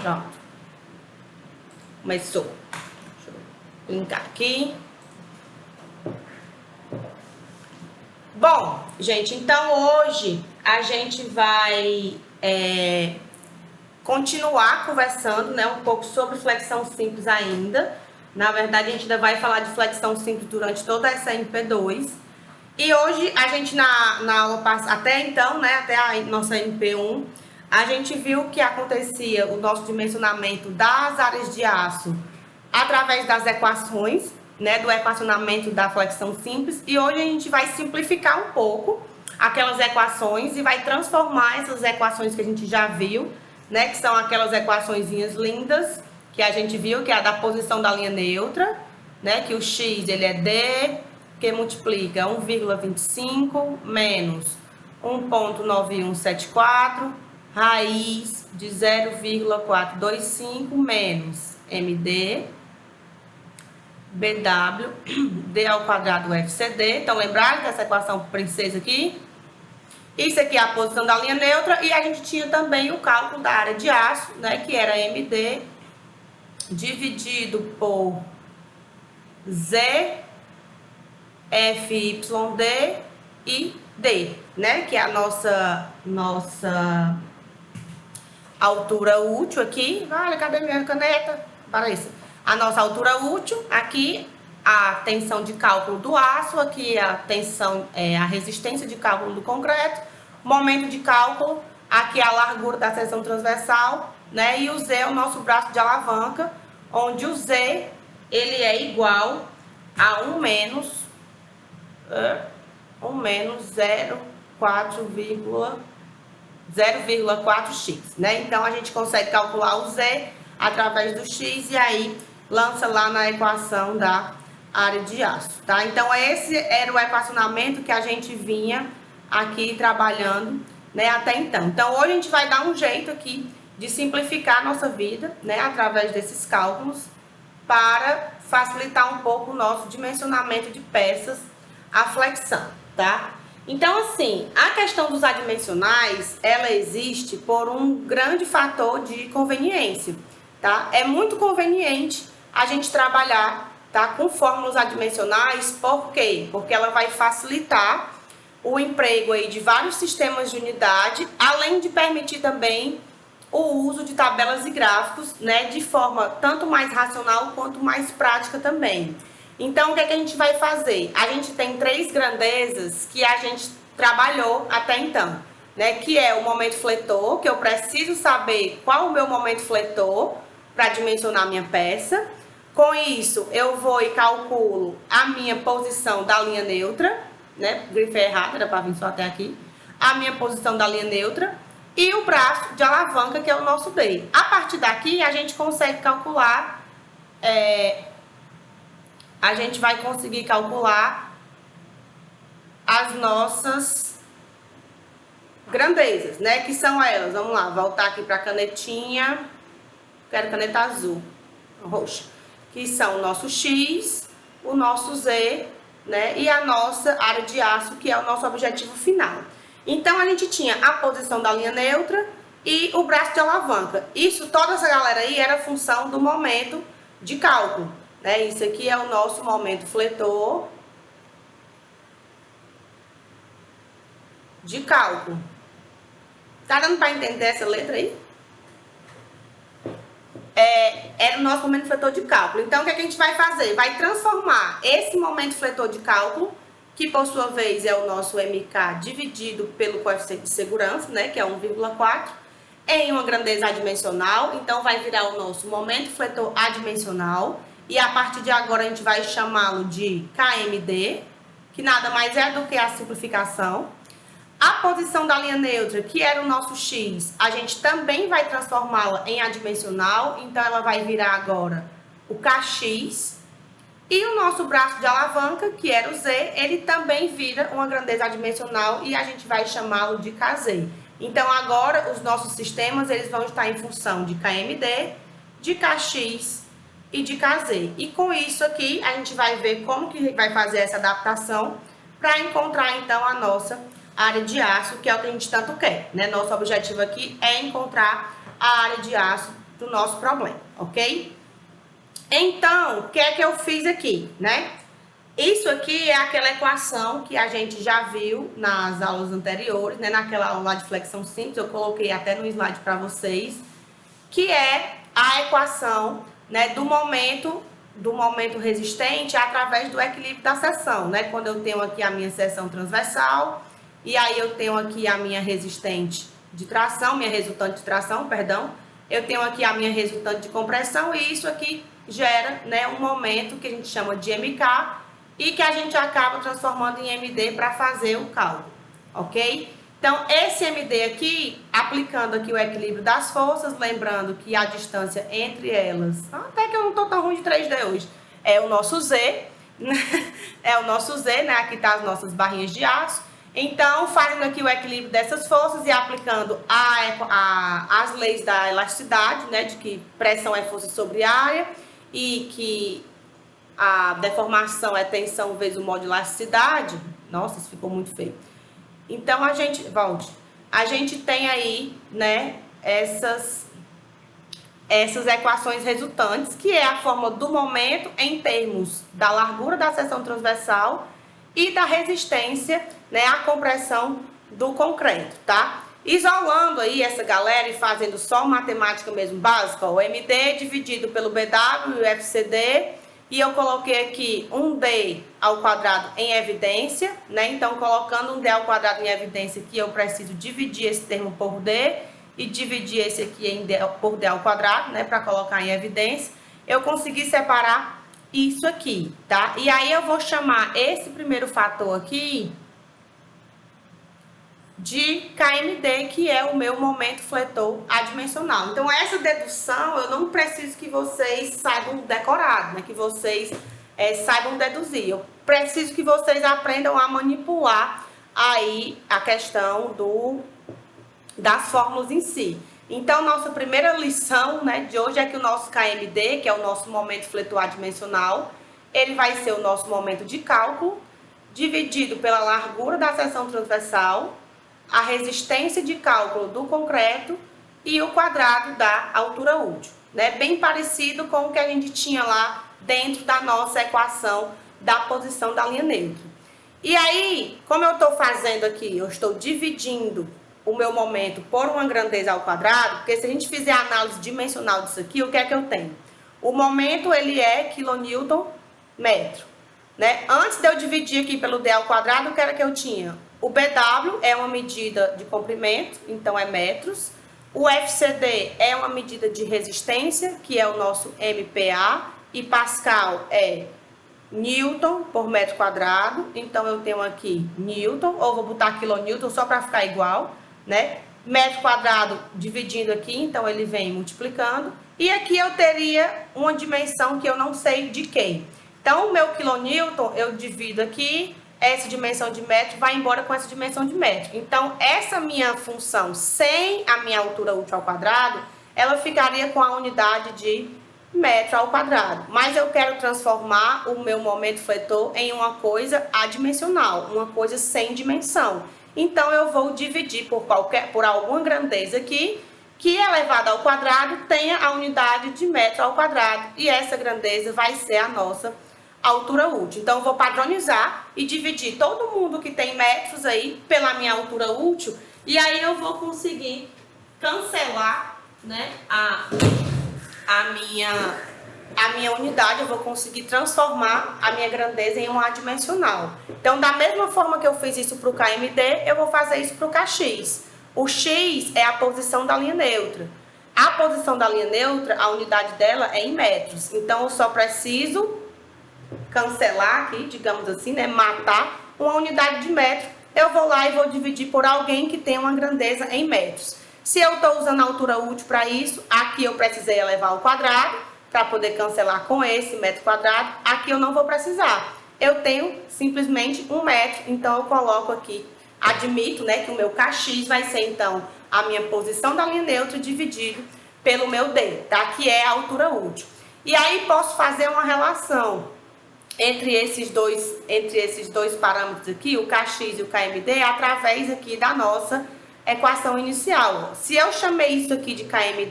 Pronto. Começou. Deixa eu linkar aqui. Bom, gente, então hoje a gente vai continuar conversando, né, um pouco sobre flexão simples ainda. Na verdade, a gente ainda vai falar de flexão simples durante toda essa MP2. E hoje a gente na aula passada, até então, né, até a nossa MP1, a gente viu que acontecia o nosso dimensionamento das áreas de aço através das equações, né, do equacionamento da flexão simples. E hoje a gente vai simplificar um pouco aquelas equações e vai transformar essas equações que a gente já viu, né, que são aquelas equaçõezinhas lindas que a gente viu, que é a da posição da linha neutra, né, que o x ele é d, que multiplica 1,25 menos 1,9174, raiz de 0,425 menos md, bw, d ao quadrado FCD. Então, lembraram dessa equação princesa aqui? Isso aqui é a posição da linha neutra, e a gente tinha também o cálculo da área de aço, né, que era md dividido por z, FYD e D, né? Que é a nossa altura útil aqui. Vale, cadê minha caneta? Para isso. A nossa altura útil, aqui a tensão de cálculo do aço, aqui a tensão, a resistência de cálculo do concreto, momento de cálculo, aqui a largura da seção transversal, né? E o Z é o nosso braço de alavanca, onde o Z ele é igual a 1 menos 0,4x, né? Então, a gente consegue calcular o Z através do x e aí lança lá na equação da área de aço, tá? Então, esse era o equacionamento que a gente vinha aqui trabalhando, né, até então. Então, hoje a gente vai dar um jeito aqui de simplificar a nossa vida, né, através desses cálculos, para facilitar um pouco o nosso dimensionamento de peças, a flexão, tá? Então, assim, a questão dos adimensionais, ela existe por um grande fator de conveniência, tá? É muito conveniente a gente trabalhar, tá, com fórmulas adimensionais. Por quê? Porque ela vai facilitar o emprego aí de vários sistemas de unidade, além de permitir também o uso de tabelas e gráficos, né, de forma tanto mais racional quanto mais prática também. Então, o que é que a gente vai fazer? A gente tem 3 grandezas que a gente trabalhou até então, né, que é o momento fletor, que eu preciso saber qual o meu momento fletor para dimensionar minha peça. Com isso, eu vou e calculo a minha posição da linha neutra, né, grifei errado, era para vir só até aqui, a minha posição da linha neutra, e o braço de alavanca, que é o nosso D. A partir daqui, a gente consegue calcular, a gente vai conseguir calcular as nossas grandezas, né? Que são elas, vamos lá, voltar aqui para a canetinha, quero caneta azul, roxa, que são o nosso X, o nosso Z, né? E a nossa área de aço, que é o nosso objetivo final. Então, a gente tinha a posição da linha neutra e o braço de alavanca. Isso, toda essa galera aí era função do momento de cálculo, né? Isso aqui é o nosso momento fletor de cálculo. Tá dando para entender essa letra aí? Era o nosso momento fletor de cálculo. Então, o que a gente vai fazer? Vai transformar esse momento fletor de cálculo, que por sua vez é o nosso MK dividido pelo coeficiente de segurança, né, que é 1,4, em uma grandeza adimensional. Então, vai virar o nosso momento fletor adimensional. E a partir de agora, a gente vai chamá-lo de KMD, que nada mais é do que a simplificação. A posição da linha neutra, que era o nosso X, a gente também vai transformá-la em adimensional. Então, ela vai virar agora o KX. E o nosso braço de alavanca, que era o Z, ele também vira uma grandeza adimensional e a gente vai chamá-lo de KZ. Então, agora, os nossos sistemas, eles vão estar em função de KMD, de KX e de KZ. E com isso aqui, a gente vai ver como que vai fazer essa adaptação para encontrar, então, a nossa área de aço, que é o que a gente tanto quer, né? Nosso objetivo aqui é encontrar a área de aço do nosso problema, ok? Então, o que é que eu fiz aqui, né? Isso aqui é aquela equação que a gente já viu nas aulas anteriores, né? Naquela aula de flexão simples, eu coloquei até no slide para vocês, que é a equação, né, do momento resistente através do equilíbrio da seção, né? Quando eu tenho aqui a minha seção transversal e aí eu tenho aqui a minha resistente de tração, minha resultante de tração, perdão, eu tenho aqui a minha resultante de compressão e isso aqui gera, né, um momento que a gente chama de MK e que a gente acaba transformando em MD para fazer o cálculo, ok? Então, esse MD aqui, aplicando aqui o equilíbrio das forças, lembrando que a distância entre elas, até que eu não estou tão ruim de 3D hoje, é o nosso Z, é o nosso Z, né? Aqui tá as nossas barrinhas de aço. Então, fazendo aqui o equilíbrio dessas forças e aplicando as leis da elasticidade, né? De que pressão é força sobre área e que a deformação é tensão vezes o modo de elasticidade. Nossa, isso ficou muito feio. Então, a gente tem aí, né, essas equações resultantes, que é a forma do momento em termos da largura da seção transversal e da resistência, né, à compressão do concreto, tá? Isolando aí essa galera e fazendo só matemática mesmo básica, ó, o MD dividido pelo BW e o FCD, e eu coloquei aqui um D ao quadrado em evidência, né? Então, colocando um D ao quadrado em evidência aqui, eu preciso dividir esse termo por D e dividir esse aqui por D ao quadrado, né? Para colocar em evidência. Eu consegui separar isso aqui, tá? E aí, eu vou chamar esse primeiro fator aqui de KMD, que é o meu momento fletor adimensional. Então, essa dedução, eu não preciso que vocês saibam decorado, né? Que vocês saibam deduzir. Eu preciso que vocês aprendam a manipular aí a questão das fórmulas em si. Então, nossa primeira lição, né, de hoje é que o nosso KMD, que é o nosso momento fletor adimensional, ele vai ser o nosso momento de cálculo, dividido pela largura da seção transversal, a resistência de cálculo do concreto e o quadrado da altura útil, né? Bem parecido com o que a gente tinha lá dentro da nossa equação da posição da linha neutra. E aí, como eu estou fazendo aqui, eu estou dividindo o meu momento por uma grandeza ao quadrado, porque se a gente fizer a análise dimensional disso aqui, o que é que eu tenho? O momento, ele é quilonewton metro, né? Antes de eu dividir aqui pelo D ao quadrado, o que era que eu tinha? O BW é uma medida de comprimento, então é metros. O FCD é uma medida de resistência, que é o nosso MPa. E Pascal é Newton por metro quadrado. Então, eu tenho aqui Newton, ou vou botar quilonewton só para ficar igual, né? Metro quadrado dividindo aqui, então ele vem multiplicando. E aqui eu teria uma dimensão que eu não sei de quem. Então, o meu quilonewton eu divido aqui. Essa dimensão de metro vai embora com essa dimensão de metro. Então, essa minha função sem a minha altura útil ao quadrado, ela ficaria com a unidade de metro ao quadrado. Mas eu quero transformar o meu momento fletor em uma coisa adimensional, uma coisa sem dimensão. Então, eu vou dividir por alguma grandeza aqui, que elevada ao quadrado tenha a unidade de metro ao quadrado. E essa grandeza vai ser a nossa altura útil. Então, eu vou padronizar e dividir todo mundo que tem metros aí pela minha altura útil. E aí, eu vou conseguir cancelar, né, a minha unidade. Eu vou conseguir transformar a minha grandeza em uma adimensional. Então, da mesma forma que eu fiz isso para o KMD, eu vou fazer isso para o KX. O X é a posição da linha neutra. A posição da linha neutra, a unidade dela é em metros. Então, eu só preciso cancelar aqui, digamos assim, né, matar uma unidade de metro. Eu vou lá e vou dividir por alguém que tem uma grandeza em metros. Se eu estou usando a altura útil para isso, aqui eu precisei elevar ao quadrado para poder cancelar com esse metro quadrado. Aqui eu não vou precisar. Eu tenho simplesmente 1 metro, então eu coloco aqui, admito, né, que o meu KX vai ser então a minha posição da linha neutra dividido pelo meu D, tá? Que é a altura útil. E aí posso fazer uma relação entre esses dois parâmetros aqui, o KX e o KMD, através aqui da nossa equação inicial. Se eu chamei isso aqui de KMD